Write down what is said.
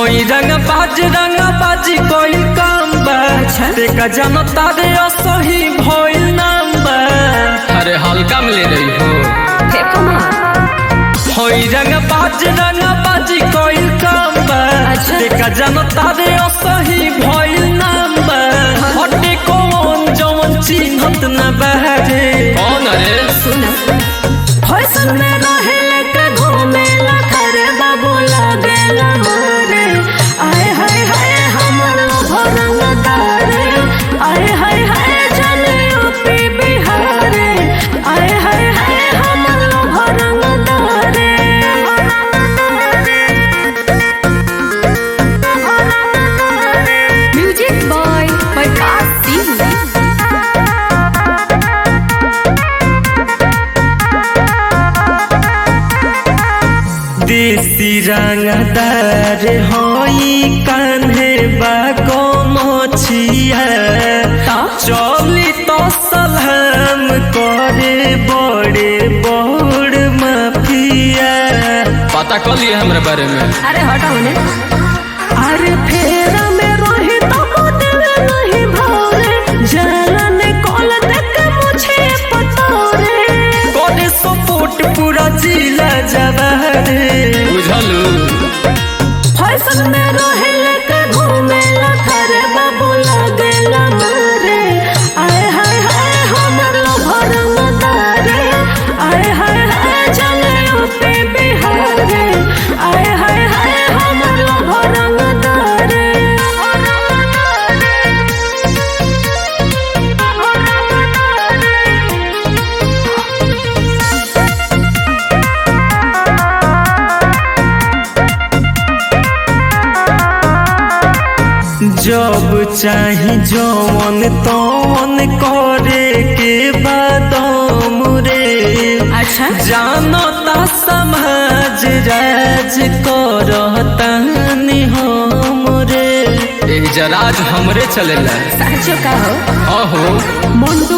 रंग बाजी कोई काम बा देखा जानो तारे असही भइल नाम बा। अरे हल्का में ले रही हो होई रंग बाजी कोई काम बा देखा जानो तारे असही भइल नाम बा। हटे कौन जवन चिन्हत न बहरे कौन अरे सुना फैशन में रहे लेके घूमे ला करे बाबू लागेला मारे आए हाय हाय हमर भरंग दारे आए हाय हाय जाने यूपी बिहारे आए हाय हाय हमर भरंग दारे। म्यूजिक बॉय प्रकाश सिंह देसी रंगदार होई कान्हे बागो मोछिया चली तो सलाम करे बड़े बड़ माफिया। पता कर लिए हमारे बारे में। अरे हटाओ ने अरे फेरा में रही तो दिल नहीं भरे जाना ने कॉल देख मुझे पतोरे कोने सपोर्ट पूरा जिला जवारे बुझलू। फैशन में रहे लेके घूमे ला करे बाबू लागेला मारे आए हाय हाय हमर भरंग दारे आए हाय हाय जाने यूपी बिहारे आए हाय हाय हमर भरंग दारे। जब चाही जवन तवन करे के बादम रे अच्छा जानता समाज राज करतानी हमरे जराज हमरे चलेला साचो का हो अहो मुंडू